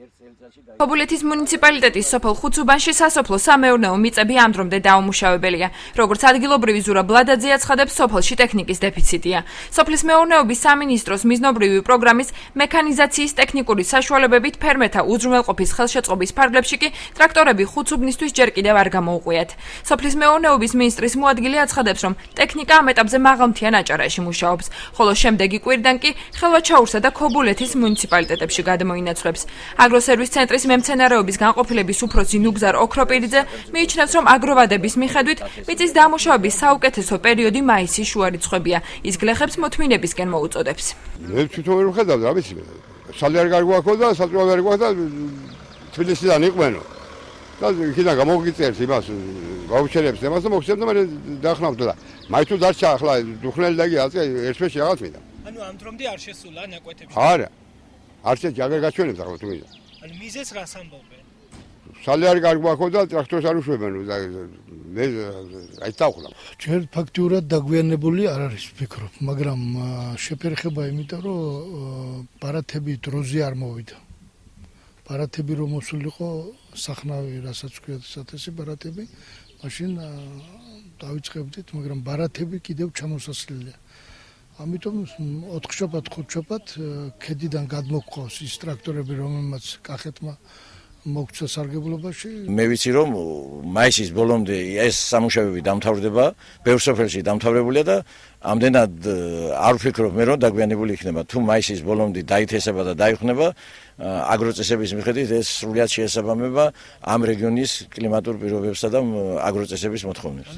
ხობულეთის მუნიციპალიტეტის სოფელ ხუცუბანში სასოფლო სამეურნეო მიწები ამ დრომდე დაუმუშავებელია. როგორც ადგილობრივი ზურა ბლადაძე აცხადებს, სოფელში ტექნიკის დეფიციტია. სოფლის მეურნეობის სამინისტროს მიზნობრივი პროგრამის მექანიზაციის ტექნიკური საშუალებებით ფერმერთა უზრუნველყოფის ხელშეწყობის ფარგლებში კი ტრაქტორები ხუცუბნისთვის ჯერ კიდევ არ გამოუყვიათ. სოფლის მეურნეობის მინისტრის მოადგილე აცხადებს, რომ ტექნიკა ამ ეტაპზე მაღალმთიან აჭარაში მუშაობს, ხოლო შემდეგი კვირიდან კი ხელვაჩაურსა და ქობულეთის მუნიციპალიტეტებში გადმოინაცვლებს. აგროსერვის ცენტრის მემცენარეობის განყოფილების უფროსი ნუგზარ ოქროპირიძე მიიჩნევს, რომ აგროვადების მიხედვით მიწის დამუშავების საუკეთესო პერიოდი მაისის შუა რიცხვებია. ის გლეხებს მოთმინებისკენ მოუწოდებს. მე თვითონ ვერ ვხედავ რა ვიცი. სალი არ გაგვაქვს და საწვავა არ გვაქვს და თბილისიდან იყვენო. და იქიდან გამოგიწერს იმას გაუჩერებს იმას და მოხსენებ და მე დაახნავთ და მაინც თუ დარჩა ახლა დუხნელი და გიაწე ერთში რაღაც მინდა. ანუ ამ დრომდე არ შესულა ნაკვეთებში. არა. არ შეჯაგერ გაჩვენებს ახლა თუ მინდა. ანუ მიზეს რას ამბობენ? სალი არ გაგვაქვს და ტრაქტორს არ უშვებენ და მე აი დავხლა. ჯერ ფაქტიურად დაგვიანებული არ არის ვფიქრობ, მაგრამ შეფერხება იმიტომ რომ პარათები დროზე არ მოვიდა. პარათები რომ მოსულიყო სახნავი, რასაც ქვია სათესი პარათები, მაშინ დავიწყებდით, მაგრამ პარათები კიდევ ჩამოსასვლელია. ამიტომ 4 შაბათ, 5 შაბათ ქედიდან გადმოგვყავს ის ტრაქტორები, რომელმაც კახეთმა მოგცა სარგებლობაში. მე ვიცი რომ მაისის ბოლომდე ეს სამუშაოები დამთავრდება, ბევრ სოფელში დამთავრებულია და ამდენად არ ვფიქრობ მე რომ დაგვიანებული იქნება. თუ მაისის ბოლომდე დაითესება და დაიხსნება, აგროწესების მიხედვით ეს სრულიად შეესაბამება ამ რეგიონის კლიმატურ პირობებსა და აგროწესების მოთხოვნებს.